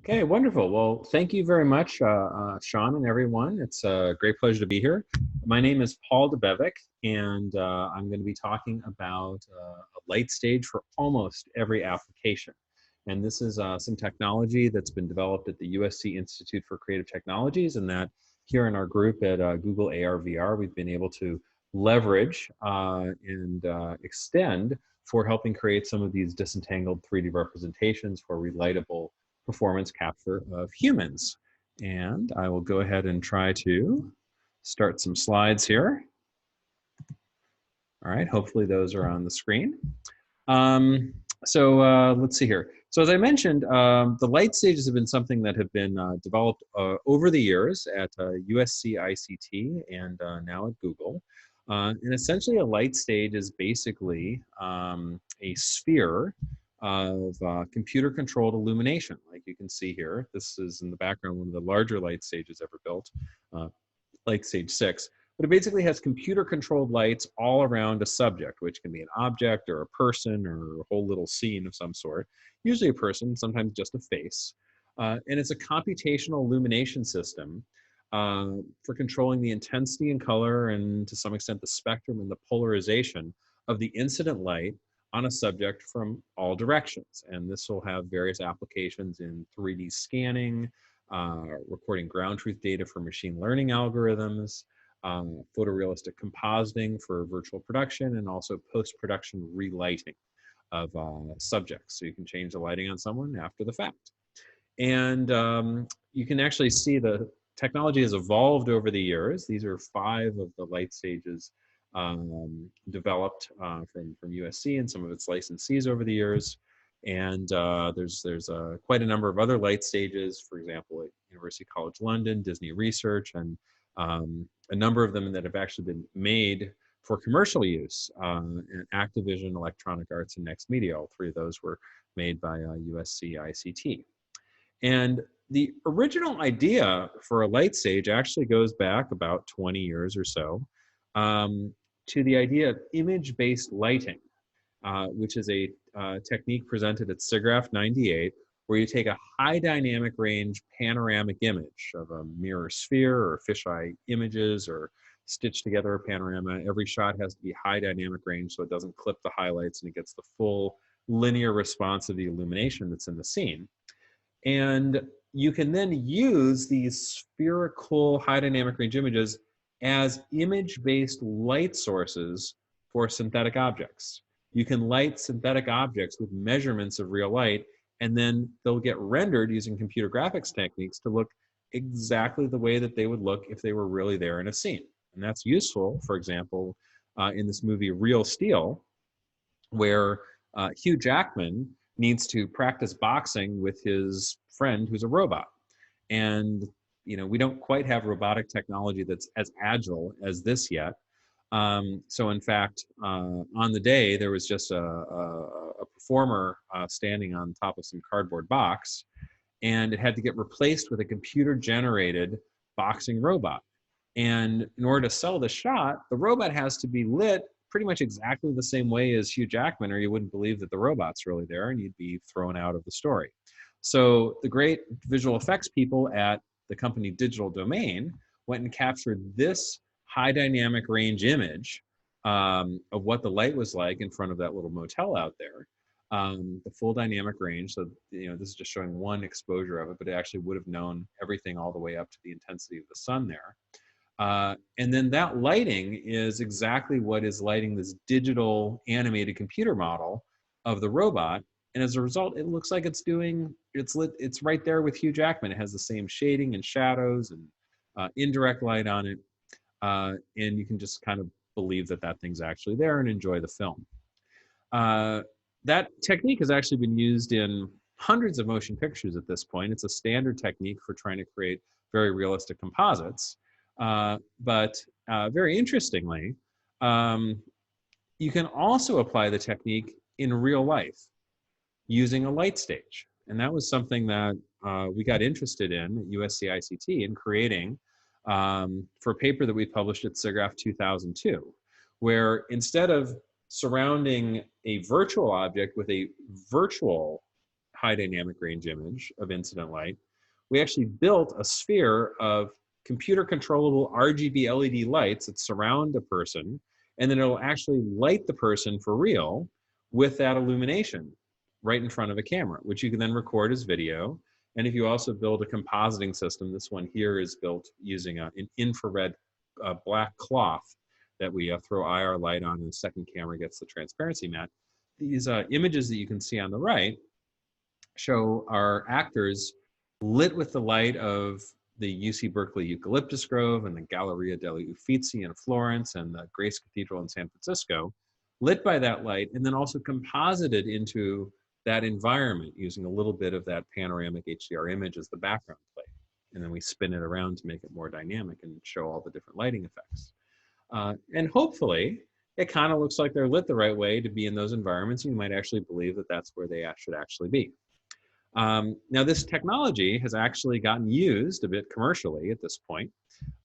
Okay, wonderful. Well, thank you very much, Sean and everyone. It's a great pleasure to be here. My name is Paul Debevec, and I'm going to be talking about a light stage for almost every application. And this is some technology that's been developed at the USC Institute for Creative Technologies, and that here in our group at Google AR/VR, we've been able to leverage and extend for helping create some of these disentangled 3D representations for relightable performance capture of humans. And I will go ahead and try to start some slides here. All right, hopefully those are on the screen. Let's see here. So as I mentioned, the light stages have been something that have been developed over the years at USC ICT and now at Google. And essentially a light stage is basically a sphere of computer-controlled illumination, like you can see here. This is in the background one of the larger light stages ever built, Light Stage 6. But it basically has computer-controlled lights all around a subject, which can be an object or a person or a whole little scene of some sort. Usually a person, sometimes just a face. And it's a computational illumination system for controlling the intensity and color and to some extent the spectrum and the polarization of the incident light on a subject from all directions. And this will have various applications in 3D scanning, recording ground truth data for machine learning algorithms, photorealistic compositing for virtual production, and also post-production relighting of subjects. So you can change the lighting on someone after the fact. And you can actually see the technology has evolved over the years. These are 5 of the light stages developed from USC and some of its licensees over the years. And there's quite a number of other light stages, for example, at University College London, Disney Research, and a number of them that have actually been made for commercial use in Activision, Electronic Arts, and Next Media. All 3 of those were made by USC ICT. And the original idea for a light stage actually goes back about 20 years or so to the idea of image-based lighting, which is a technique presented at SIGGRAPH 98, where you take a high dynamic range panoramic image of a mirror sphere or fisheye images or stitched together a panorama. Every shot has to be high dynamic range so it doesn't clip the highlights and it gets the full linear response of the illumination that's in the scene. And you can then use these spherical high dynamic range images as image-based light sources for synthetic objects. You can light synthetic objects with measurements of real light, and then they'll get rendered using computer graphics techniques to look exactly the way that they would look if they were really there in a scene. And that's useful, for example, in this movie Real Steel, where Hugh Jackman needs to practice boxing with his friend who's a robot. And we don't quite have robotic technology that's as agile as this yet. So in fact, on the day, there was just a performer standing on top of some cardboard box, and it had to get replaced with a computer-generated boxing robot. And in order to sell the shot, the robot has to be lit pretty much exactly the same way as Hugh Jackman, or you wouldn't believe that the robot's really there and you'd be thrown out of the story. So the great visual effects people at the company Digital Domain went and captured this high dynamic range image of what the light was like in front of that little motel out there, the full dynamic range. So this is just showing one exposure of it, but it actually would have known everything all the way up to the intensity of the sun there. And then that lighting is exactly what is lighting this digital animated computer model of the robot. And as a result, it looks like it's lit, it's right there with Hugh Jackman. It has the same shading and shadows and indirect light on it. And you can just kind of believe that that thing's actually there and enjoy the film. That technique has actually been used in hundreds of motion pictures at this point. It's a standard technique for trying to create very realistic composites. But very interestingly, you can also apply the technique in real life using a light stage. And that was something that we got interested in at USC ICT in creating for a paper that we published at SIGGRAPH 2002, where instead of surrounding a virtual object with a virtual high dynamic range image of incident light, we actually built a sphere of computer controllable RGB LED lights that surround a person, and then it'll actually light the person for real with that illumination right in front of a camera, which you can then record as video. And if you also build a compositing system, this one here is built using an infrared black cloth that we throw IR light on, and the second camera gets the transparency matte. These images that you can see on the right show our actors lit with the light of the UC Berkeley Eucalyptus Grove and the Galleria degli Uffizi in Florence and the Grace Cathedral in San Francisco, lit by that light, and then also composited into that environment using a little bit of that panoramic HDR image as the background plate. And then we spin it around to make it more dynamic and show all the different lighting effects. And hopefully, it kind of looks like they're lit the right way to be in those environments. You might actually believe that that's where they should actually be. Now, this technology has actually gotten used a bit commercially at this point.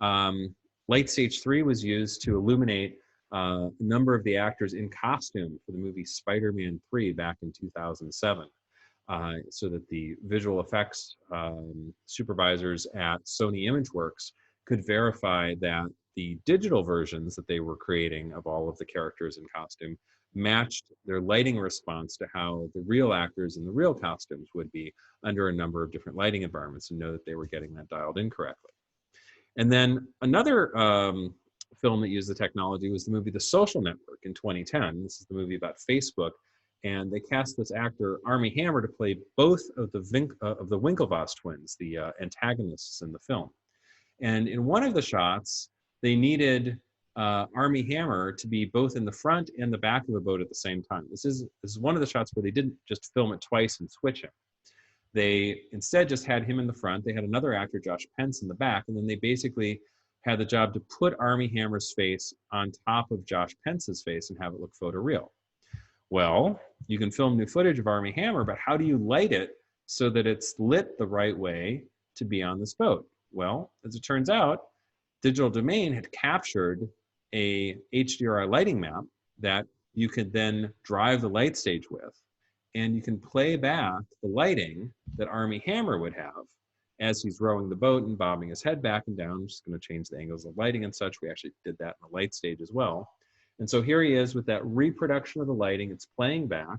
Light Stage 3 was used to illuminate a number of the actors in costume for the movie Spider-Man 3 back in 2007, so that the visual effects supervisors at Sony ImageWorks could verify that the digital versions that they were creating of all of the characters in costume matched their lighting response to how the real actors in the real costumes would be under a number of different lighting environments, and know that they were getting that dialed in correctly. And then another film that used the technology was the movie The Social Network in 2010. This is the movie about Facebook, and they cast this actor Armie Hammer to play both of the Winklevoss twins, the antagonists in the film. And in one of the shots, they needed Armie Hammer to be both in the front and the back of a boat at the same time. This is one of the shots where they didn't just film it twice and switch him. They instead just had him in the front. They had another actor, Josh Pence, in the back, and then they basically had the job to put Armie Hammer's face on top of Josh Pence's face and have it look photoreal. Well, you can film new footage of Armie Hammer, but how do you light it so that it's lit the right way to be on this boat? Well, as it turns out, Digital Domain had captured a HDRI lighting map that you could then drive the light stage with, and you can play back the lighting that Armie Hammer would have as he's rowing the boat and bobbing his head back and down. I'm just going to change the angles of lighting and such. We actually did that in the light stage as well. And so here he is with that reproduction of the lighting. It's playing back.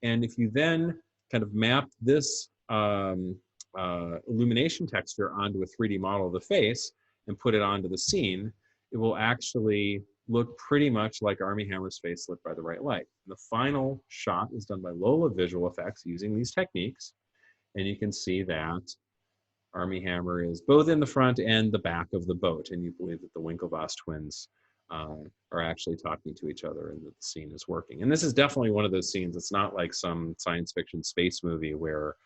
And if you then kind of map this illumination texture onto a 3D model of the face and put it onto the scene, it will actually look pretty much like Armie Hammer's face lit by the right light. And the final shot is done by Lola Visual Effects using these techniques. And you can see that Armie Hammer is both in the front and the back of the boat. And you believe that the Winklevoss twins are actually talking to each other and that the scene is working. And this is definitely one of those scenes. It's not like some science fiction space movie where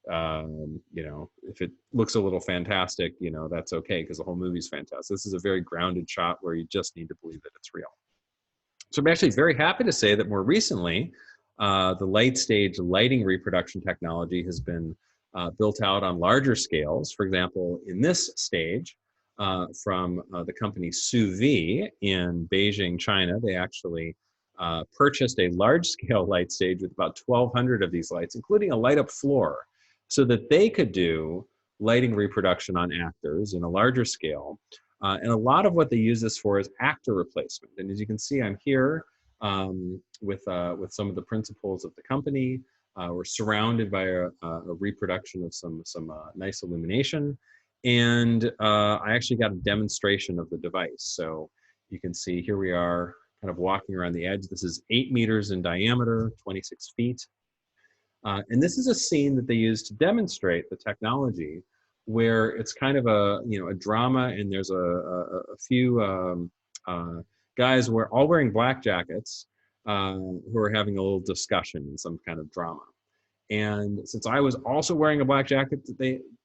you know, if it looks a little fantastic, you know, that's okay because the whole movie's fantastic. This is a very grounded shot where you just need to believe that it's real. So I'm actually very happy to say that more recently, the light stage lighting reproduction technology has been built out on larger scales. For example, in this stage from the company Suvi in Beijing, China, they actually purchased a large-scale light stage with about 1,200 of these lights, including a light-up floor, so that they could do lighting reproduction on actors in a larger scale. And a lot of what they use this for is actor replacement. And as you can see, I'm here with some of the principals of the company. We're surrounded by a reproduction of some nice illumination. And I actually got a demonstration of the device. So you can see here we are kind of walking around the edge. This is 8 meters in diameter, 26 feet. And this is a scene that they use to demonstrate the technology, where it's kind of a drama, and there's a few guys who are all wearing black jackets who are having a little discussion in some kind of drama. And since I was also wearing a black jacket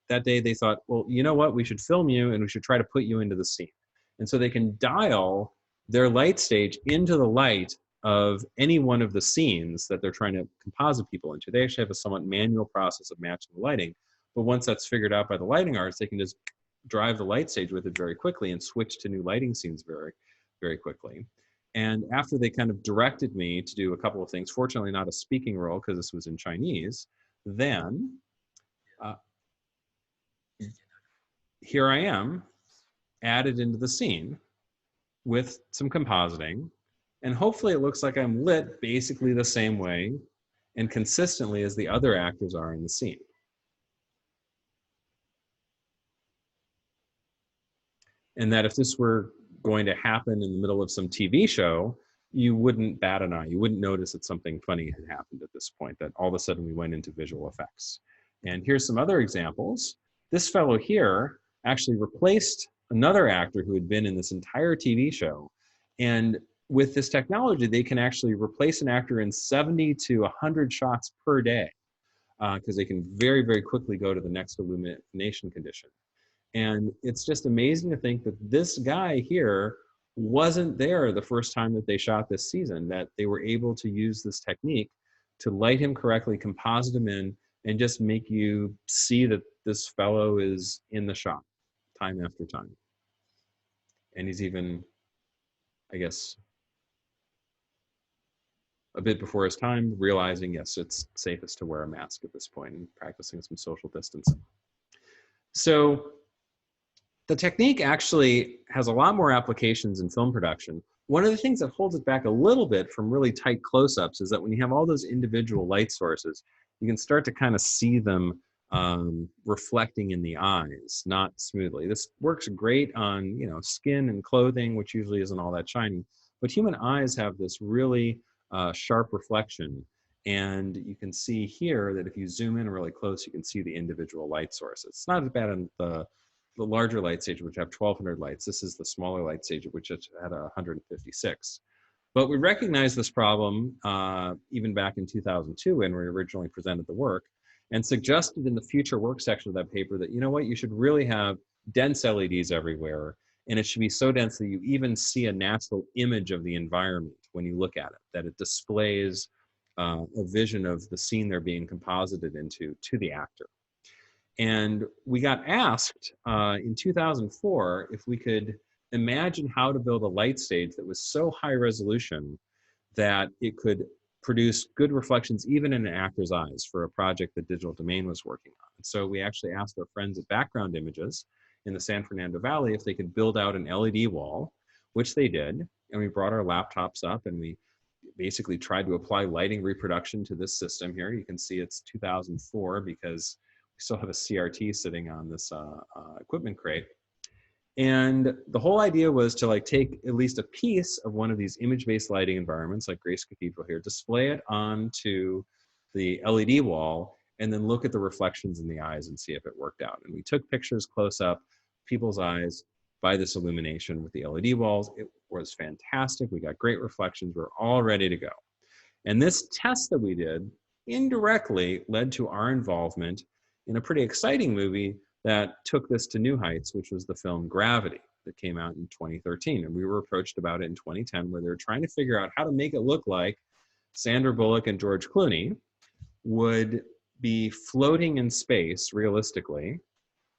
that day, they thought, well, you know what, we should film you and we should try to put you into the scene. And so they can dial their light stage into the light of any one of the scenes that they're trying to composite people into. They actually have a somewhat manual process of matching the lighting. But once that's figured out by the lighting artists, they can just drive the light stage with it very quickly and switch to new lighting scenes very, very quickly. And after they kind of directed me to do a couple of things, fortunately not a speaking role because this was in Chinese, then uh, here I am added into the scene with some compositing, and hopefully it looks like I'm lit basically the same way and consistently as the other actors are in the scene. And that if this were going to happen in the middle of some TV show, you wouldn't bat an eye. You wouldn't notice that something funny had happened at this point, that all of a sudden we went into visual effects. And here's some other examples. This fellow here actually replaced another actor who had been in this entire TV show. And with this technology, they can actually replace an actor in 70 to 100 shots per day, because they can very, very quickly go to the next illumination condition. And it's just amazing to think that this guy here wasn't there the first time that they shot this season, that they were able to use this technique to light him correctly, composite him in, and just make you see that this fellow is in the shot time after time. And he's even, I guess, a bit before his time, realizing, yes, it's safest to wear a mask at this point and practicing some social distancing. So the technique actually has a lot more applications in film production. One of the things that holds it back a little bit from really tight close-ups is that when you have all those individual light sources, you can start to kind of see them reflecting in the eyes, not smoothly. This works great on, you know, skin and clothing, which usually isn't all that shiny, but human eyes have this really sharp reflection. And you can see here that if you zoom in really close, you can see the individual light sources. It's not as bad on the larger light stage, which have 1,200 lights. This is the smaller light stage, which is at 156. But we recognized this problem even back in 2002 when we originally presented the work, and suggested in the future work section of that paper that, you know what, you should really have dense LEDs everywhere, and it should be so dense that you even see a natural image of the environment when you look at it, that it displays a vision of the scene they're being composited into to the actor. And we got asked in 2004 if we could imagine how to build a light stage that was so high resolution that it could produce good reflections even in an actor's eyes for a project that Digital Domain was working on. And so we actually asked our friends at Background Images in the San Fernando Valley if they could build out an LED wall, which they did. And we brought our laptops up and we basically tried to apply lighting reproduction to this system here. You can see it's 2004 because we still have a CRT sitting on this equipment crate. And the whole idea was to like take at least a piece of one of these image-based lighting environments like Grace Cathedral here, display it onto the LED wall, and then look at the reflections in the eyes and see if it worked out. And we took pictures close up, people's eyes by this illumination with the LED walls. It was fantastic. We got great reflections. We're all ready to go. And this test that we did indirectly led to our involvement in a pretty exciting movie that took this to new heights, which was the film Gravity that came out in 2013. And we were approached about it in 2010, where they were trying to figure out how to make it look like Sandra Bullock and George Clooney would be floating in space realistically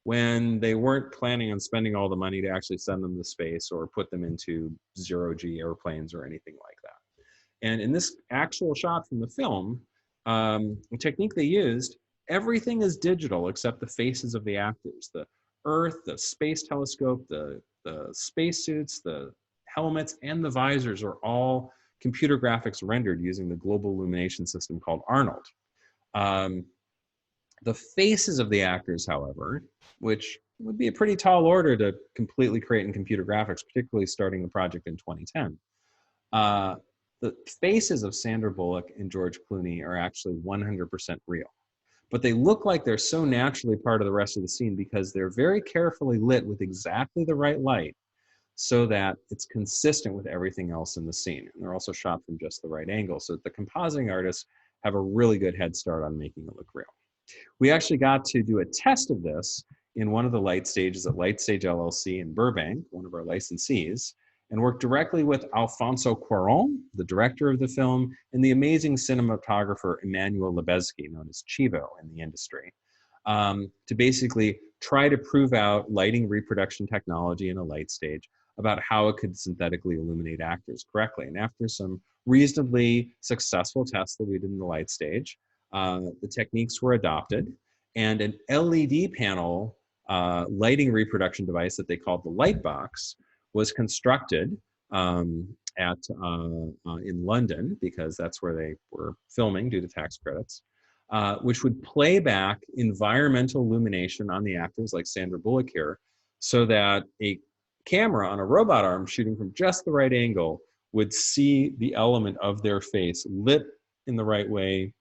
when they weren't planning on spending all the money to actually send them to space or put them into zero-G airplanes or anything like that. And in this actual shot from the film, the technique they used, everything is digital except the faces of the actors. The Earth, the space telescope, the spacesuits, the helmets, and the visors are all computer graphics rendered using the global illumination system called Arnold. The faces of the actors, however, which would be a pretty tall order to completely create in computer graphics, particularly starting the project in 2010, the faces of Sandra Bullock and George Clooney are actually 100% real. But they look like they're so naturally part of the rest of the scene because they're very carefully lit with exactly the right light so that it's consistent with everything else in the scene. And they're also shot from just the right angle so that the compositing artists have a really good head start on making it look real. We actually got to do a test of this in one of the light stages at Light Stage LLC in Burbank, one of our licensees, and worked directly with Alfonso Cuarón, the director of the film, and the amazing cinematographer Emmanuel Lubezki, known as Chivo in the industry, to basically try to prove out lighting reproduction technology in a light stage about how it could synthetically illuminate actors correctly. And after some reasonably successful tests that we did in the light stage, the techniques were adopted, and an LED panel lighting reproduction device that they called the light box was constructed in London, because that's where they were filming due to tax credits, which would play back environmental illumination on the actors, like Sandra Bullock here, so that a camera on a robot arm shooting from just the right angle would see the element of their face lit in the right way,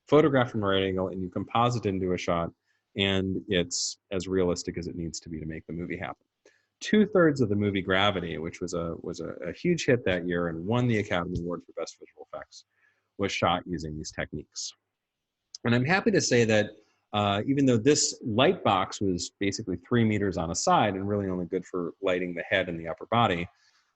photographed from the right angle, and you composite into a shot, and it's as realistic as it needs to be to make the movie happen. 2/3 of the movie Gravity, which was a huge hit that year and won the Academy Award for Best Visual Effects, was shot using these techniques. And I'm happy to say that even though this light box was basically 3 meters on a side and really only good for lighting the head and the upper body,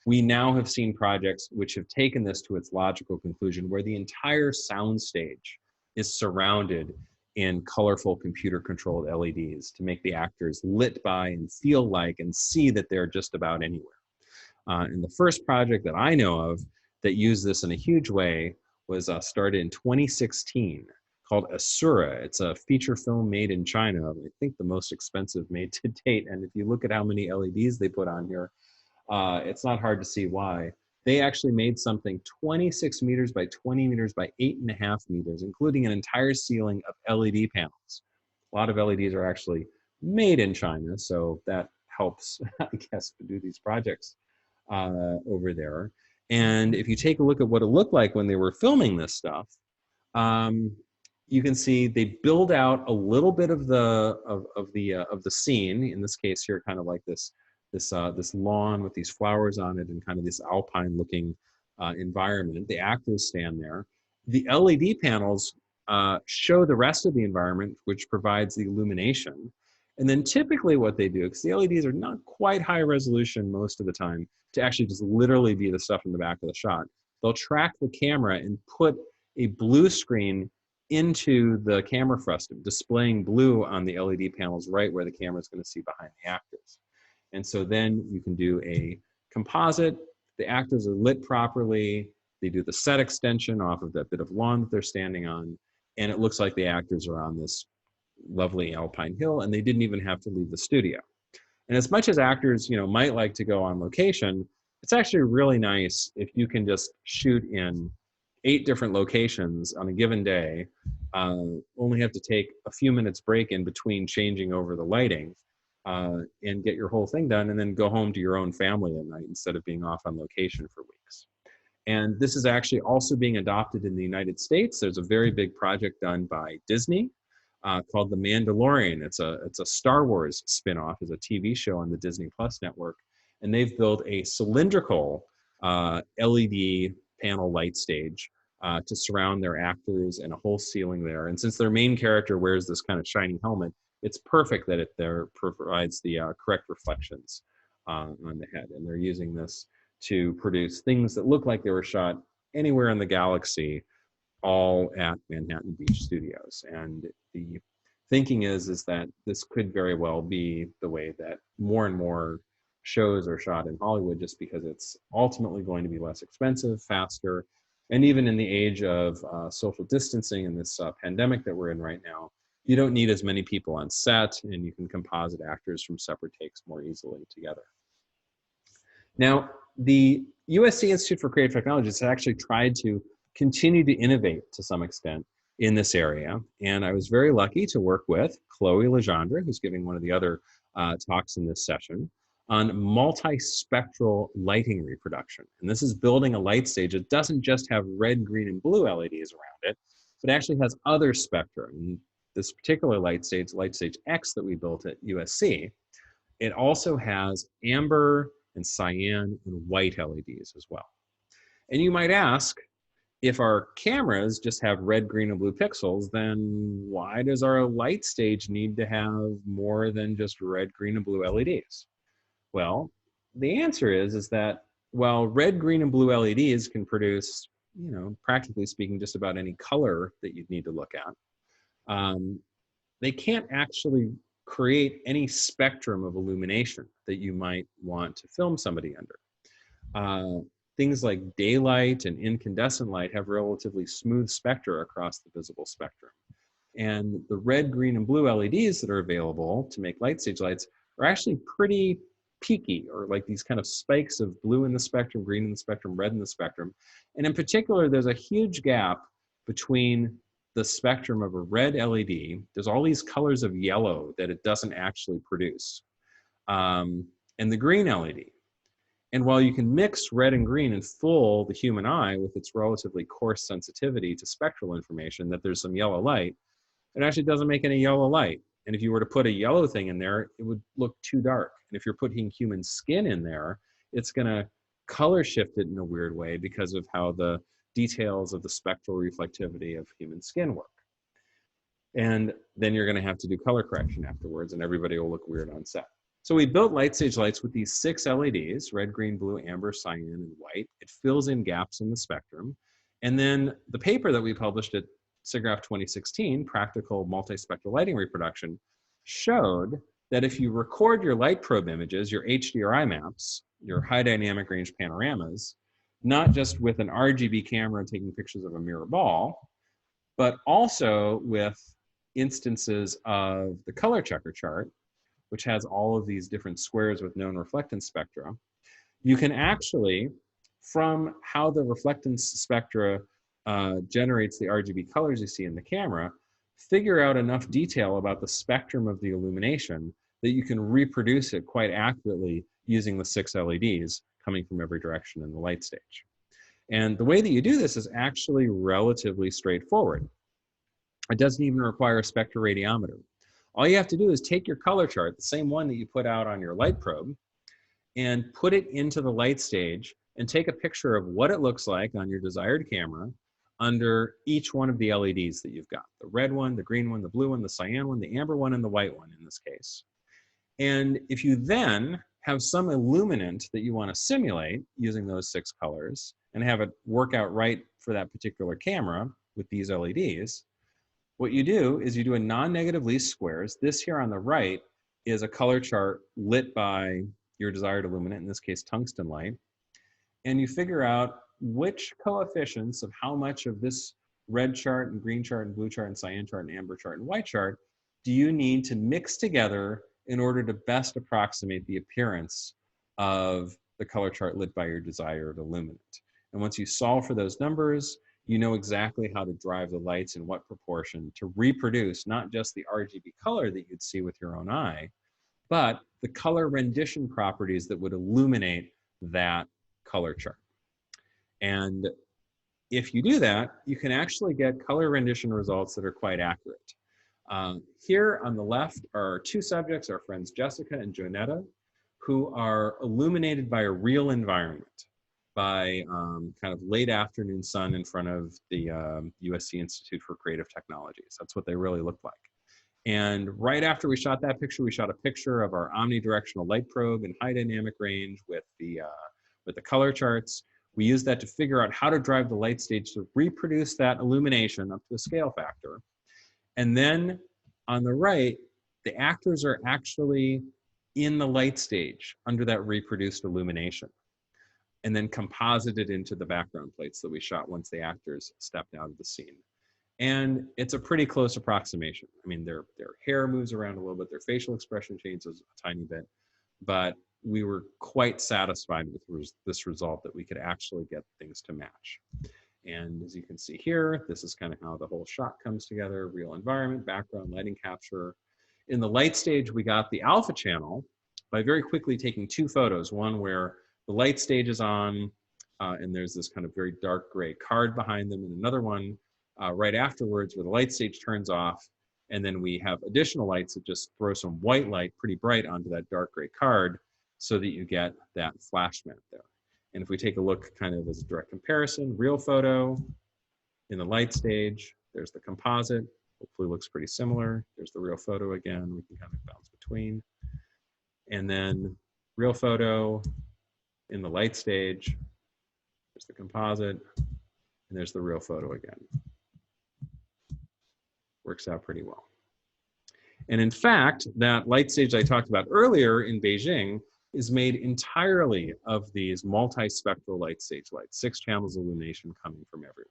we now have seen projects which have taken this to its logical conclusion, where the entire soundstage is surrounded in colorful computer-controlled LEDs to make the actors lit by and feel like and see that they're just about anywhere. And the first project that I know of that used this in a huge way was started in 2016, called Asura. It's a feature film made in China, I think the most expensive made to date. And if you look at how many LEDs they put on here, it's not hard to see why. They actually made something 26 meters by 20 meters by 8.5 meters, including an entire ceiling of LED panels. A lot of LEDs are actually made in China, so that helps, I guess, to do these projects over there. And if you take a look at what it looked like when they were filming this stuff, you can see they build out a little bit of the scene. In this case here, kind of like this lawn with these flowers on it and kind of this alpine looking environment. The actors stand there. The LED panels show the rest of the environment, which provides the illumination. And then typically what they do, because the LEDs are not quite high resolution most of the time, to actually just literally be the stuff in the back of the shot, they'll track the camera and put a blue screen into the camera frustum, displaying blue on the LED panels right where the camera is going to see behind the actors. And so then you can do a composite, the actors are lit properly, they do the set extension off of that bit of lawn that they're standing on, and it looks like the actors are on this lovely alpine hill, and they didn't even have to leave the studio. And as much as actors, might like to go on location, it's actually really nice if you can just shoot in 8 different locations on a given day, only have to take a few minutes break in between changing over the lighting, and get your whole thing done, and then go home to your own family at night instead of being off on location for weeks. And this is actually also being adopted in the United States. There's a very big project done by Disney called The Mandalorian. It's a Star Wars spinoff, as a TV show on the Disney Plus network. And they've built a cylindrical LED panel light stage to surround their actors, and a whole ceiling there. And since their main character wears this kind of shiny helmet, it's perfect that it there provides the correct reflections on the head. And they're using this to produce things that look like they were shot anywhere in the galaxy, all at Manhattan Beach Studios. And the thinking is that this could very well be the way that more and more shows are shot in Hollywood, just because it's ultimately going to be less expensive, faster, and even in the age of social distancing and this pandemic that we're in right now, you don't need as many people on set, and you can composite actors from separate takes more easily together. Now, the USC Institute for Creative Technologies has actually tried to continue to innovate to some extent in this area. And I was very lucky to work with Chloe Legendre, who's giving one of the other talks in this session, on multispectral lighting reproduction. And this is building a light stage that doesn't just have red, green, and blue LEDs around it, but actually has other spectra. And this particular light stage X that we built at USC, it also has amber and cyan and white LEDs as well. And you might ask, if our cameras just have red, green, and blue pixels, then why does our light stage need to have more than just red, green, and blue LEDs? Well, the answer is that while red, green, and blue LEDs can produce, practically speaking, just about any color that you'd need to look at, they can't actually create any spectrum of illumination that you might want to film somebody under. Things like daylight and incandescent light have relatively smooth spectra across the visible spectrum. And the red, green, and blue LEDs that are available to make light stage lights are actually pretty peaky, or like these kind of spikes of blue in the spectrum, green in the spectrum, red in the spectrum. And in particular, there's a huge gap between the spectrum of a red LED. There's all these colors of yellow that it doesn't actually produce, and the green LED. And while you can mix red and green and fool the human eye with its relatively coarse sensitivity to spectral information that there's some yellow light, it actually doesn't make any yellow light. And if you were to put a yellow thing in there, it would look too dark. And if you're putting human skin in there, it's going to color shift it in a weird way because of how the details of the spectral reflectivity of human skin work. And then you're going to have to do color correction afterwards, and everybody will look weird on set. So we built light stage lights with these 6 LEDs, red, green, blue, amber, cyan, and white. It fills in gaps in the spectrum. And then the paper that we published at SIGGRAPH 2016, Practical Multispectral Lighting Reproduction, showed that if you record your light probe images, your HDRI maps, your high dynamic range panoramas, not just with an RGB camera taking pictures of a mirror ball, but also with instances of the color checker chart, which has all of these different squares with known reflectance spectra, you can actually, from how the reflectance spectra generates the RGB colors you see in the camera, figure out enough detail about the spectrum of the illumination that you can reproduce it quite accurately using the 6 LEDs coming from every direction in the light stage. And the way that you do this is actually relatively straightforward. It doesn't even require a spectroradiometer. All you have to do is take your color chart, the same one that you put out on your light probe, and put it into the light stage and take a picture of what it looks like on your desired camera under each one of the LEDs that you've got. The red one, the green one, the blue one, the cyan one, the amber one, and the white one in this case. And if you then have some illuminant that you want to simulate using those 6 colors and have it work out right for that particular camera with these LEDs, what you do is you do a non-negative least squares. This here on the right is a color chart lit by your desired illuminant, in this case tungsten light, and you figure out which coefficients of how much of this red chart and green chart and blue chart and cyan chart and amber chart and white chart do you need to mix together in order to best approximate the appearance of the color chart lit by your desired illuminant. And once you solve for those numbers, you know exactly how to drive the lights in what proportion to reproduce not just the RGB color that you'd see with your own eye, but the color rendition properties that would illuminate that color chart. And if you do that, you can actually get color rendition results that are quite accurate. Here on the left are 2 subjects, our friends Jessica and Jonetta, who are illuminated by a real environment, by kind of late afternoon sun in front of the USC Institute for Creative Technologies. That's what they really look like. And right after we shot that picture, we shot a picture of our omnidirectional light probe in high dynamic range with the color charts. We used that to figure out how to drive the light stage to reproduce that illumination up to a scale factor. And then on the right, the actors are actually in the light stage under that reproduced illumination, and then composited into the background plates that we shot once the actors stepped out of the scene. And it's a pretty close approximation. I mean, their hair moves around a little bit, their facial expression changes a tiny bit, but we were quite satisfied with this result that we could actually get things to match. And as you can see here, this is kind of how the whole shot comes together: real environment, background, lighting capture. In the light stage, we got the alpha channel by very quickly taking 2 photos, one where the light stage is on, and there's this kind of very dark gray card behind them, and another one right afterwards where the light stage turns off, and then we have additional lights that just throw some white light pretty bright onto that dark gray card so that you get that flash map there. And if we take a look kind of as a direct comparison, real photo in the light stage, there's the composite, hopefully looks pretty similar. There's the real photo again, we can kind of bounce between. And then real photo in the light stage, there's the composite, and there's the real photo again. Works out pretty well. And in fact, that light stage I talked about earlier in Beijing is made entirely of these multispectral light stage lights, 6 channels of illumination coming from everywhere.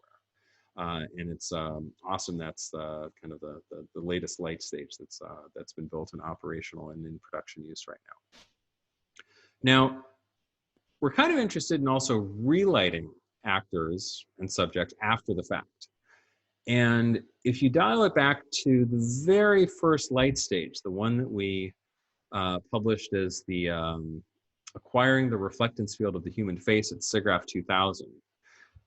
And it's awesome. That's kind of the latest light stage that's been built and operational and in production use right now. Now, we're kind of interested in also relighting actors and subjects after the fact. And if you dial it back to the very first light stage, the one that we published as the acquiring the reflectance field of the human face at SIGGRAPH 2000.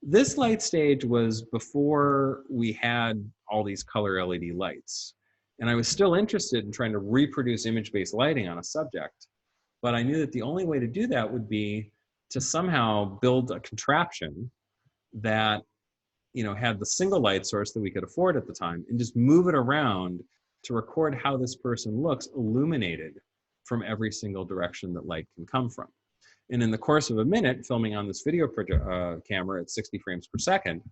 This light stage was before we had all these color LED lights. And I was still interested in trying to reproduce image-based lighting on a subject, but I knew that the only way to do that would be to somehow build a contraption that had the single light source that we could afford at the time and just move it around to record how this person looks illuminated from every single direction that light can come from. And in the course of a minute, filming on this video camera at 60 frames per second,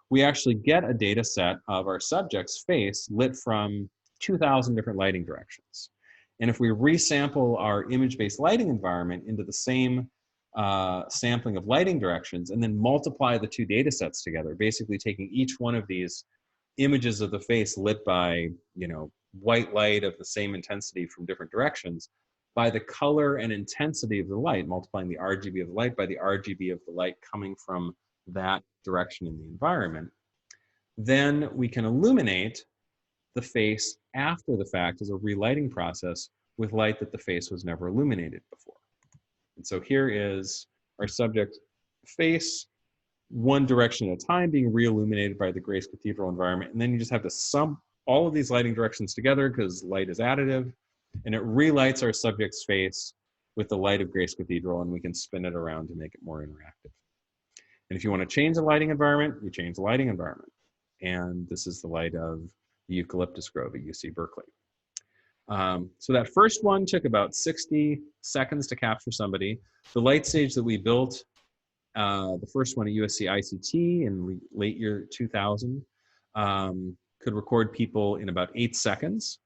we actually get a data set of our subject's face lit from 2,000 different lighting directions. And if we resample our image-based lighting environment into the same sampling of lighting directions and then multiply the two data sets together, basically taking each one of these images of the face lit by, white light of the same intensity from different directions by the color and intensity of the light, multiplying the RGB of the light by the RGB of the light coming from that direction in the environment, then we can illuminate the face after the fact as a relighting process with light that the face was never illuminated before. And so here is our subject face, one direction at a time, being re-illuminated by the Grace Cathedral environment. And then you just have to sum all of these lighting directions together because light is additive, and it relights our subject's face with the light of Grace Cathedral, and we can spin it around to make it more interactive. And if you want to change the lighting environment, you change the lighting environment. And this is the light of the Eucalyptus Grove at UC Berkeley. So that first one took about 60 seconds to capture somebody. The light stage that we built, the first one at USC ICT in late year 2000, could record people in about 8 seconds.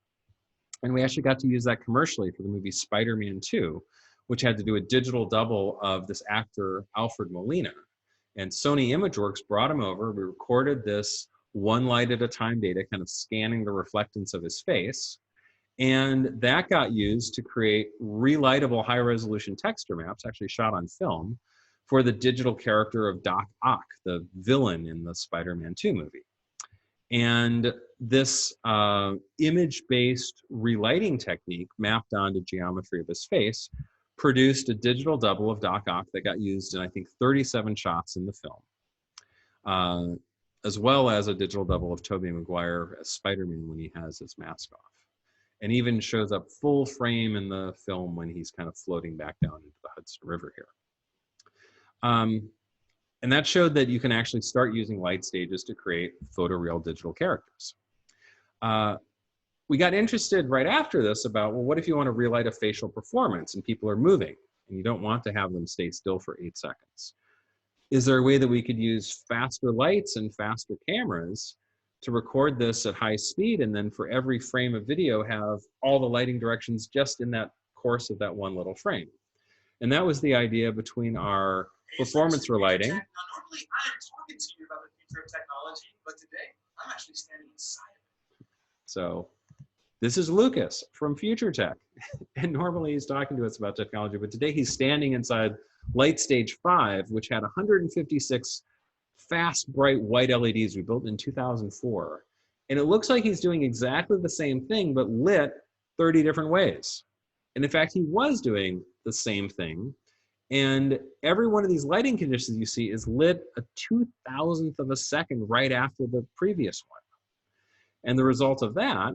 And we actually got to use that commercially for the movie Spider-Man 2, which had to do a digital double of this actor, Alfred Molina. And Sony ImageWorks brought him over. We recorded this one light at a time data, kind of scanning the reflectance of his face. And that got used to create relightable high-resolution texture maps, actually shot on film, for the digital character of Doc Ock, the villain in the Spider-Man 2 movie. And this image-based relighting technique mapped onto geometry of his face produced a digital double of Doc Ock that got used in, I think, 37 shots in the film, as well as a digital double of Tobey Maguire as Spider-Man when he has his mask off. And even shows up full frame in the film when he's kind of floating back down into the Hudson River here. And that showed that you can actually start using light stages to create photoreal digital characters. We got interested right after this about, well, what if you want to relight a facial performance and people are moving and you don't want to have them stay still for 8 seconds? Is there a way that we could use faster lights and faster cameras to record this at high speed, and then for every frame of video have all the lighting directions just in that course of that one little frame? And that was the idea between our performance relighting. Now, normally I am talking to you about the future of technology, but today I'm actually standing inside of it. So this is Lucas from Future Tech. And normally he's talking to us about technology, but today he's standing inside Light Stage 5, which had 156 fast, bright white LEDs we built in 2004. And it looks like he's doing exactly the same thing, but lit 30 different ways. And in fact, he was doing the same thing. And every one of these lighting conditions you see is lit a 2,000th of a second right after the previous one. And the result of that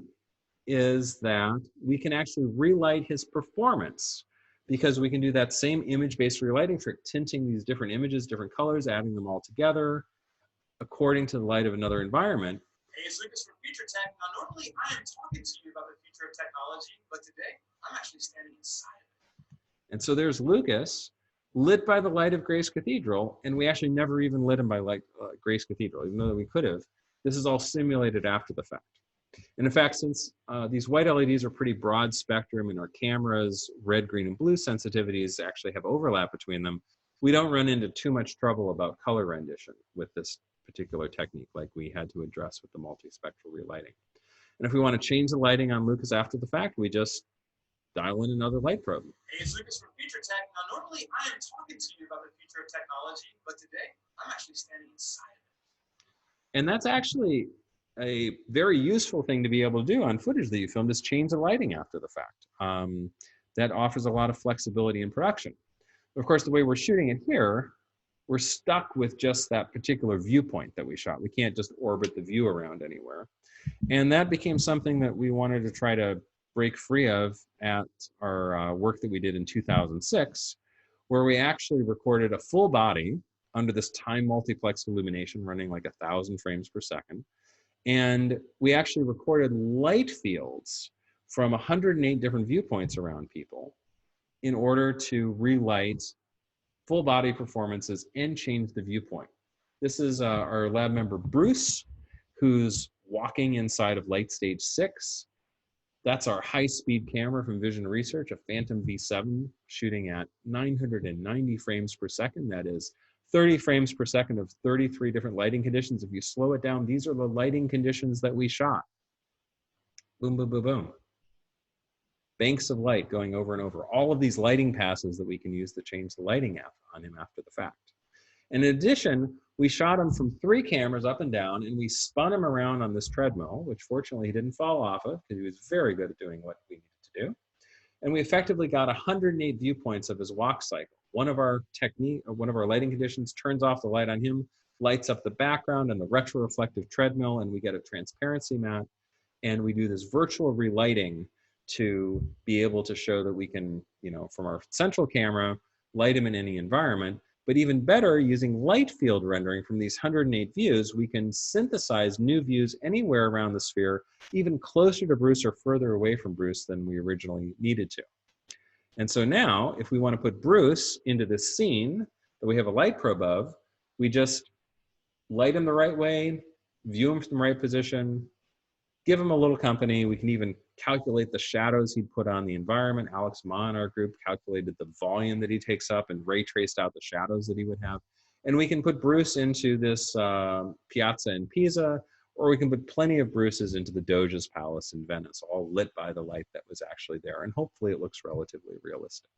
is that we can actually relight his performance, because we can do that same image-based relighting trick, tinting these different images, different colors, adding them all together according to the light of another environment. Hey, it's Lucas from Future Tech. Now, normally I am talking to you about the future of technology, but today I'm actually standing inside of it. And so there's Lucas, lit by the light of Grace Cathedral, and we actually never even lit him by light Grace Cathedral, even though we could have. This is all simulated after the fact. And in fact, since these white LEDs are pretty broad spectrum and our cameras, red, green, and blue sensitivities actually have overlap between them, we don't run into too much trouble about color rendition with this particular technique like we had to address with the multispectral relighting. And if we want to change the lighting on Lucas after the fact, we just dial in another light probe. Hey, it's Lucas from Future Tech. Now, normally I am talking to you about the future of technology, but today I'm actually standing inside of it. And that's actually a very useful thing to be able to do on footage that you filmed, is change the lighting after the fact. That offers a lot of flexibility in production. Of course, the way we're shooting it here, we're stuck with just that particular viewpoint that we shot. We can't just orbit the view around anywhere. And that became something that we wanted to try to break free of at our work that we did in 2006, where we actually recorded a full body under this time multiplex illumination running like 1,000 frames per second. And we actually recorded light fields from 108 different viewpoints around people in order to relight full body performances and change the viewpoint. This is our lab member Bruce, who's walking inside of light stage 6. That's our high-speed camera from Vision Research, a Phantom V7 shooting at 990 frames per second. That is 30 frames per second of 33 different lighting conditions. If you slow it down, these are the lighting conditions that we shot. Boom, boom, boom, boom. Banks of light going over and over. All of these lighting passes that we can use to change the lighting on him after the fact. And in addition, we shot him from 3 cameras up and down, and we spun him around on this treadmill, which fortunately he didn't fall off of because he was very good at doing what we needed to do. And we effectively got 108 viewpoints of his walk cycle. One of our lighting conditions turns off the light on him, lights up the background and the retroreflective treadmill, and we get a transparency mat. And we do this virtual relighting to be able to show that we can, from our central camera, light him in any environment. But even better, using light field rendering from these 108 views, we can synthesize new views anywhere around the sphere, even closer to Bruce or further away from Bruce than we originally needed to. And so now, if we want to put Bruce into this scene that we have a light probe of, we just light him the right way, view him from the right position, give him a little company. We can even calculate the shadows he'd put on the environment. Alex Ma in our group calculated the volume that he takes up and ray traced out the shadows that he would have. And we can put Bruce into this piazza in Pisa, or we can put plenty of Bruces into the Doge's Palace in Venice, all lit by the light that was actually there. And hopefully it looks relatively realistic.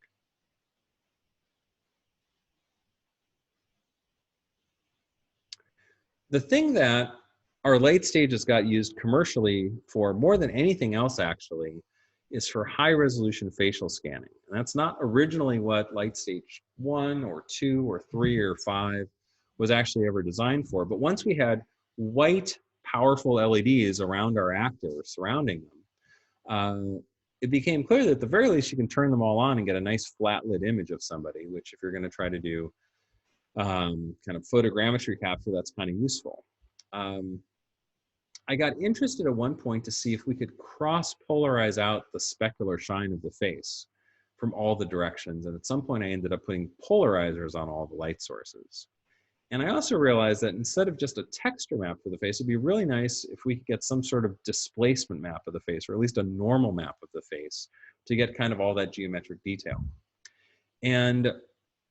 The thing that our late stages got used commercially for more than anything else actually is for high resolution facial scanning. And that's not originally what light stage 1 or 2 or 3 or 5 was actually ever designed for. But once we had white, powerful LEDs around our actor surrounding them, it became clear that at the very least you can turn them all on and get a nice flat lit image of somebody, which if you're going to try to do kind of photogrammetry capture, that's kind of useful. I got interested at one point to see if we could cross-polarize out the specular shine of the face from all the directions. And at some point, I ended up putting polarizers on all the light sources. And I also realized that instead of just a texture map for the face, it'd be really nice if we could get some sort of displacement map of the face, or at least a normal map of the face, to get kind of all that geometric detail. And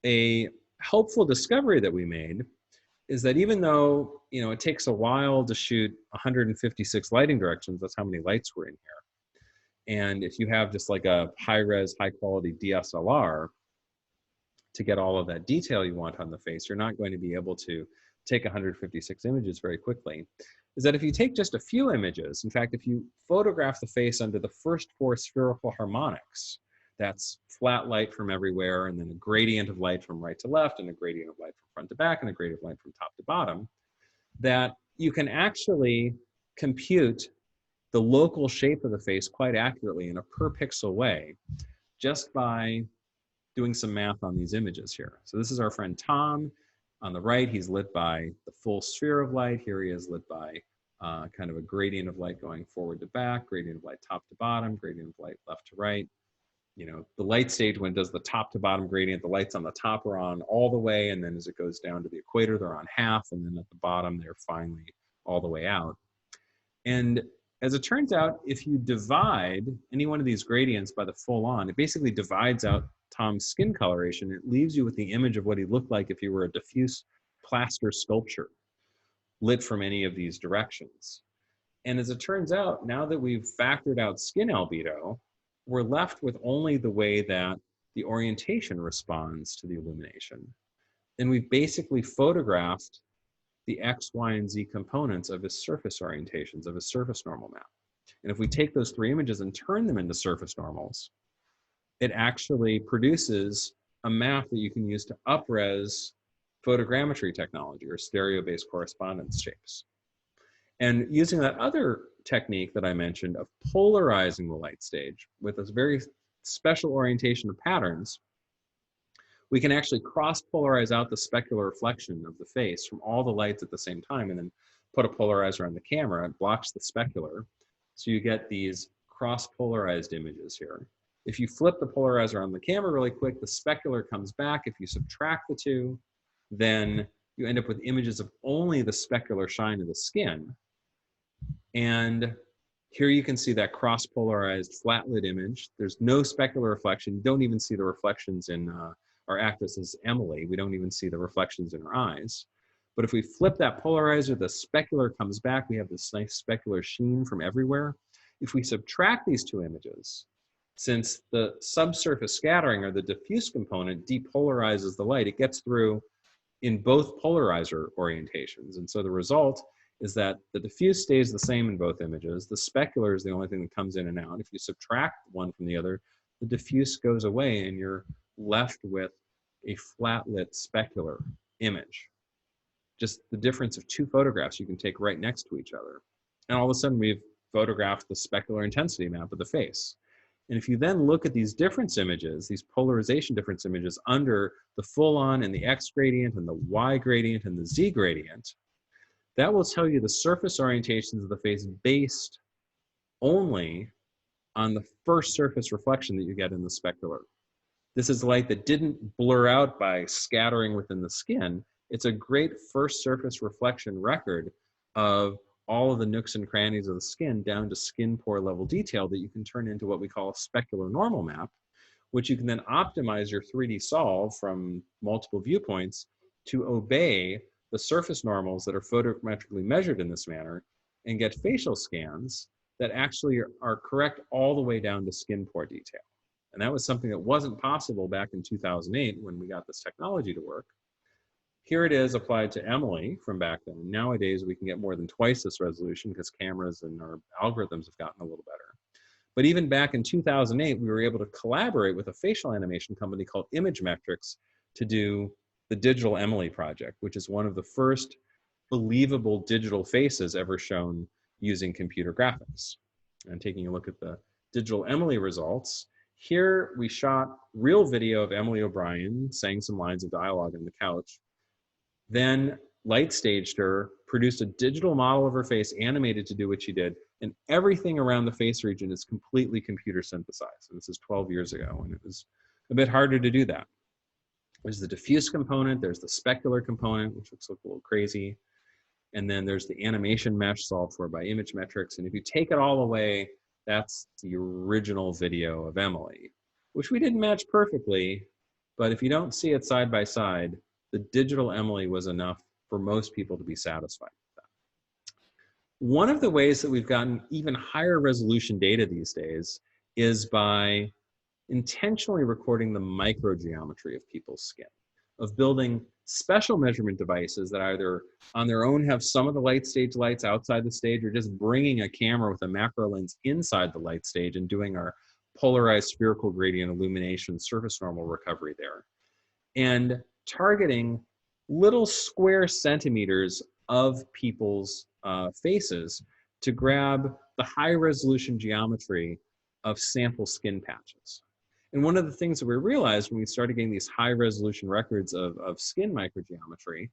a helpful discovery that we made is that even though it takes a while to shoot 156 lighting directions, that's how many lights were in here. And if you have just like a high-res, high-quality DSLR to get all of that detail you want on the face, you're not going to be able to take 156 images very quickly. Is that if you take just a few images, in fact, if you photograph the face under the first 4 spherical harmonics, that's flat light from everywhere, and then a gradient of light from right to left, and a gradient of light from front to back, and a gradient of light from top to bottom, that you can actually compute the local shape of the face quite accurately in a per pixel way just by doing some math on these images here. So this is our friend Tom. On the right, he's lit by the full sphere of light. Here he is lit by kind of a gradient of light going forward to back, gradient of light top to bottom, gradient of light left to right. The light stage, when it does the top to bottom gradient, the lights on the top are on all the way, and then as it goes down to the equator, they're on half, and then at the bottom, they're finally all the way out. And as it turns out, if you divide any one of these gradients by the full on, it basically divides out Tom's skin coloration. It leaves you with the image of what he looked like if he were a diffuse plaster sculpture. lit from any of these directions. And as it turns out, now that we've factored out skin albedo, we're left with only the way that the orientation responds to the illumination. And we've basically photographed the X, Y, and Z components of his surface orientations, of his surface normal map. And if we take those three images and turn them into surface normals, it actually produces a map that you can use to up-res photogrammetry technology or stereo-based correspondence shapes. And using that other technique that I mentioned of polarizing the light stage with a very special orientation of patterns, we can actually cross-polarize out the specular reflection of the face from all the lights at the same time and then put a polarizer on the camera. It blocks the specular. So you get these cross-polarized images here. If you flip the polarizer on the camera really quick, the specular comes back. If you subtract the two, then you end up with images of only the specular shine of the skin. And here you can see that cross-polarized flat-lit image. There's no specular reflection. You don't even see the reflections in our actress is Emily. We don't even see the reflections in her eyes. But if we flip that polarizer, the specular comes back. We have this nice specular sheen from everywhere. If we subtract these two images, since the subsurface scattering or the diffuse component depolarizes the light, it gets through in both polarizer orientations. And so the result is that the diffuse stays the same in both images. The specular is the only thing that comes in and out. If you subtract one from the other, the diffuse goes away and you're left with a flat lit specular image. Just the difference of two photographs you can take right next to each other. And all of a sudden we've photographed the specular intensity map of the face. And if you then look at these difference images, these polarization difference images under the full on and the X gradient and the Y gradient and the Z gradient, that will tell you the surface orientations of the face based only on the first surface reflection that you get in the specular. This is light that didn't blur out by scattering within the skin. It's a great first surface reflection record of all of the nooks and crannies of the skin down to skin pore level detail that you can turn into what we call a specular normal map, which you can then optimize your 3D solve from multiple viewpoints to obey the surface normals that are photometrically measured in this manner and get facial scans that actually are correct all the way down to skin pore detail. And that was something that wasn't possible back in 2008 when we got this technology to work. Here it is applied to Emily from back then. Nowadays, we can get more than twice this resolution because cameras and our algorithms have gotten a little better. But even back in 2008, we were able to collaborate with a facial animation company called Image Metrics to do the Digital Emily project, which is one of the first believable digital faces ever shown using computer graphics. And taking a look at the Digital Emily results, here we shot real video of Emily O'Brien saying some lines of dialogue on the couch, then light staged her, produced a digital model of her face animated to do what she did, and everything around the face region is completely computer synthesized. And this is 12 years ago, and it was a bit harder to do that. There's the diffuse component, there's the specular component, which looks a little crazy, and then there's the animation mesh solved for by Image Metrics, and if you take it all away, that's the original video of Emily, which we didn't match perfectly, but if you don't see it side by side, the digital Emily was enough for most people to be satisfied with that. One of the ways that we've gotten even higher resolution data these days is by intentionally recording the microgeometry of people's skin, of building special measurement devices that either on their own have some of the light stage lights outside the stage or just bringing a camera with a macro lens inside the light stage and doing our polarized spherical gradient illumination surface normal recovery there. And targeting little square centimeters of people's faces to grab the high resolution geometry of sample skin patches. And one of the things that we realized when we started getting these high resolution records of skin microgeometry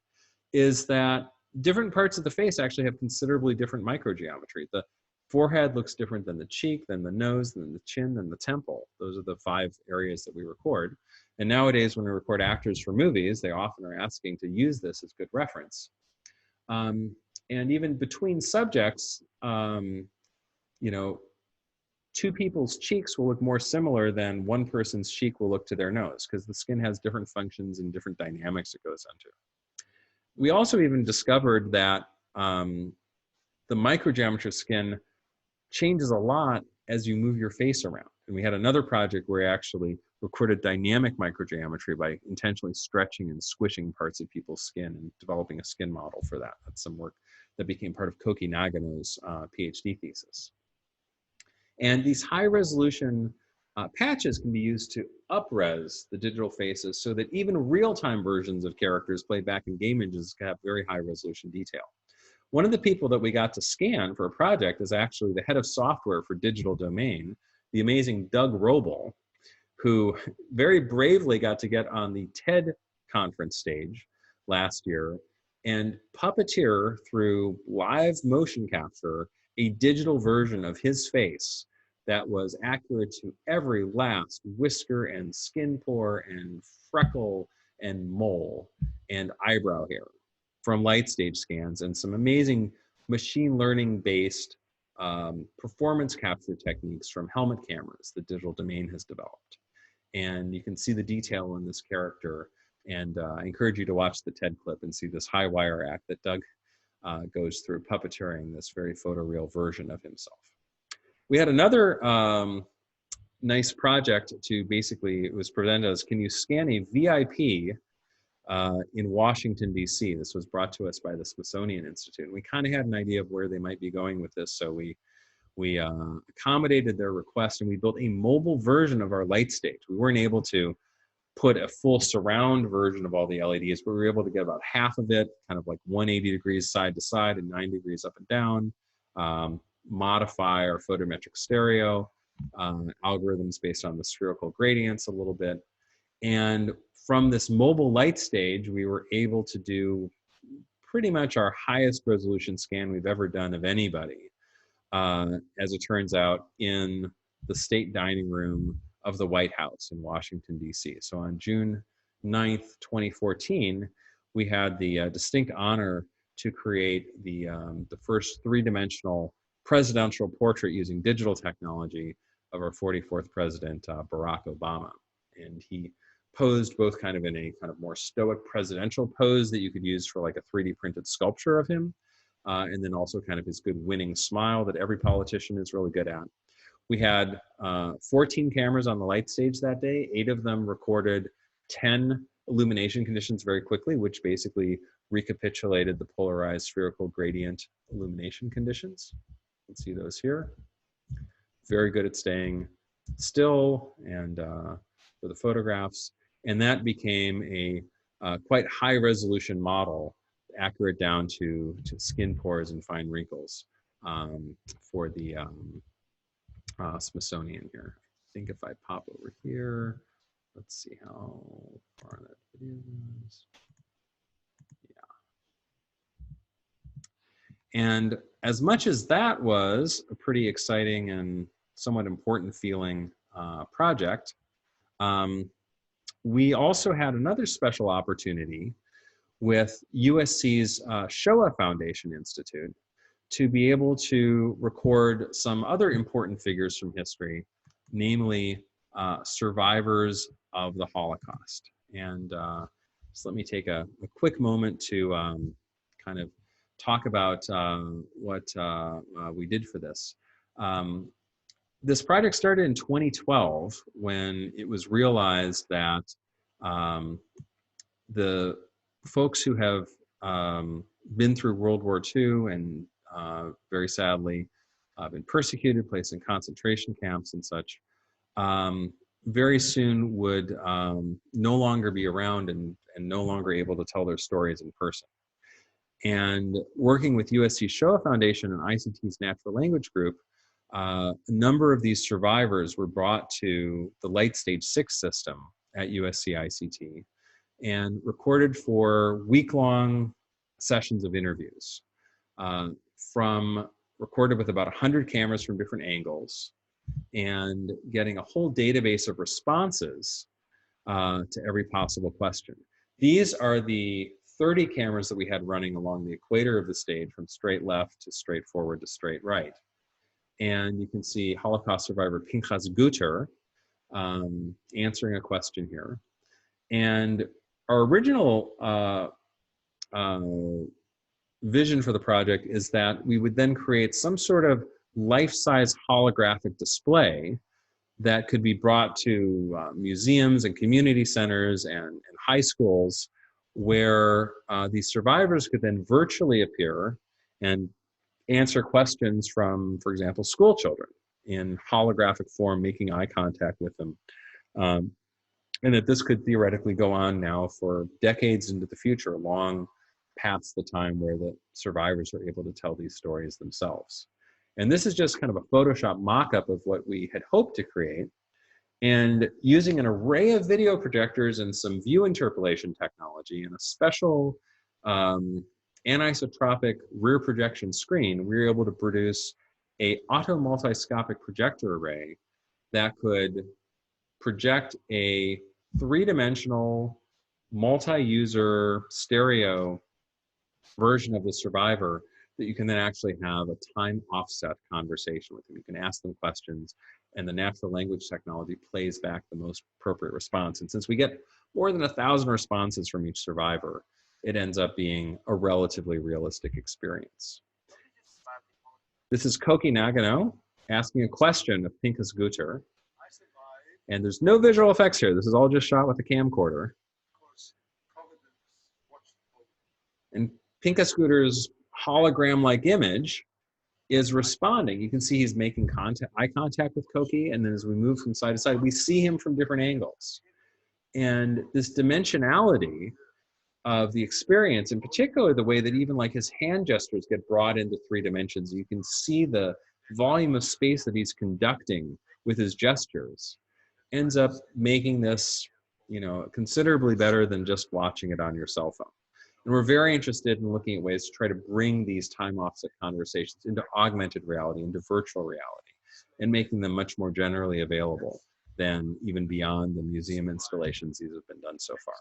is that different parts of the face actually have considerably different microgeometry. The forehead looks different than the cheek, than the nose, than the chin, than the temple. Those are the 5 areas that we record. And nowadays, when we record actors for movies, they often are asking to use this as good reference. And even between subjects, you know, 2 people's cheeks will look more similar than one person's cheek will look to their nose because the skin has different functions and different dynamics it goes into. We also even discovered that the microgeometry of skin changes a lot as you move your face around. And we had another project where we actually recorded dynamic microgeometry by intentionally stretching and squishing parts of people's skin and developing a skin model for that. That's some work that became part of Koki Nagano's PhD thesis. And these high resolution patches can be used to up-res the digital faces so that even real-time versions of characters played back in game images can have very high resolution detail. One of the people that we got to scan for a project is actually the head of software for Digital Domain, the amazing Doug Roble, who very bravely got to get on the TED conference stage last year and puppeteer through live motion capture a digital version of his face that was accurate to every last whisker and skin pore and freckle and mole and eyebrow hair from light stage scans, and some amazing machine learning based performance capture techniques from helmet cameras that Digital Domain has developed. And you can see the detail in this character, and I encourage you to watch the TED clip and see this high wire act that Doug goes through puppeteering this very photoreal version of himself. We had another nice project to basically, it was presented as, can you scan a VIP in Washington, D.C. This was brought to us by the Smithsonian Institute. We kind of had an idea of where they might be going with this, so we accommodated their request, and we built a mobile version of our light stage. We weren't able to put a full surround version of all the LEDs, but we were able to get about half of it, kind of like 180 degrees side to side and 9 degrees up and down, modify our photometric stereo, algorithms based on the spherical gradients a little bit. And from this mobile light stage, we were able to do pretty much our highest resolution scan we've ever done of anybody, as it turns out, in the state dining room of the White House in Washington, D.C. So on June 9th, 2014, we had the distinct honor to create the first three-dimensional presidential portrait using digital technology of our 44th president, Barack Obama. And he posed both kind of in a kind of more stoic presidential pose that you could use for like a 3D printed sculpture of him, and then also kind of his good winning smile that every politician is really good at. We had 14 cameras on the light stage that day. 8 of them recorded 10 illumination conditions very quickly, which basically recapitulated the polarized spherical gradient illumination conditions. You can see those here. Very good at staying still and for the photographs. And that became a quite high resolution model, accurate down to skin pores and fine wrinkles for the Smithsonian here. I think if I pop over here, let's see how far that video is. Yeah. And as much as that was a pretty exciting and somewhat important feeling project, we also had another special opportunity with USC's Shoah Foundation Institute to be able to record some other important figures from history, namely survivors of the Holocaust. And so let me take a quick moment to kind of talk about what we did for this. This project started in 2012 when it was realized that the folks who have been through World War II and very sadly been persecuted, placed in concentration camps and such, very soon would no longer be around and no longer able to tell their stories in person. And working with USC Shoah Foundation and ICT's Natural Language Group, a number of these survivors were brought to the Light Stage 6 system at USC ICT and recorded for week-long sessions of interviews, recorded with about 100 cameras from different angles, and getting a whole database of responses to every possible question. These are the 30 cameras that we had running along the equator of the stage, from straight left to straight forward to straight right. And you can see Holocaust survivor Pinchas Guter answering a question here. And our original vision for the project is that we would then create some sort of life-size holographic display that could be brought to museums and community centers and high schools, where these survivors could then virtually appear and answer questions from, for example, school children in holographic form, making eye contact with them. Um, and that this could theoretically go on now for decades into the future, long past the time where the survivors are able to tell these stories themselves. And this is just kind of a Photoshop mock-up of what we had hoped to create. And using an array of video projectors and some view interpolation technology and a special anisotropic rear projection screen, we were able to produce a auto multiscopic projector array that could project a three-dimensional multi-user stereo version of the survivor that you can then actually have a time offset conversation with them. You can ask them questions and the natural language technology plays back the most appropriate response. And since we get more than 1,000 responses from each survivor, it ends up being a relatively realistic experience. This is Koki Nagano asking a question of Pinkas Guter. And there's no visual effects here. This is all just shot with a camcorder. And Pinkas Guter's hologram-like image is responding. You can see he's making eye contact with Koki, and then as we move from side to side, we see him from different angles. And this dimensionality of the experience, in particular the way that even like his hand gestures get brought into 3 dimensions, you can see the volume of space that he's conducting with his gestures, ends up making this, you know, considerably better than just watching it on your cell phone. And we're very interested in looking at ways to try to bring these time offset conversations into augmented reality, into virtual reality, and making them much more generally available than even beyond the museum installations these have been done so far.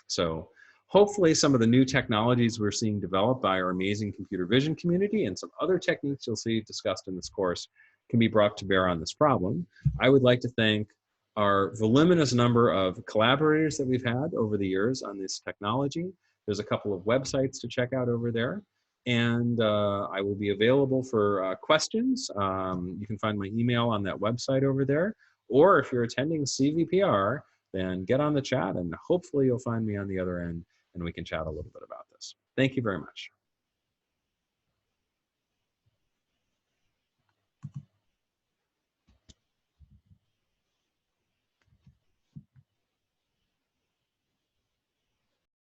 So hopefully some of the new technologies we're seeing developed by our amazing computer vision community and some other techniques you'll see discussed in this course can be brought to bear on this problem. I would like to thank our voluminous number of collaborators that we've had over the years on this technology. There's a couple of websites to check out over there. And I will be available for questions. You can find my email on that website over there. Or if you're attending CVPR, then get on the chat and hopefully you'll find me on the other end and we can chat a little bit about this. Thank you very much.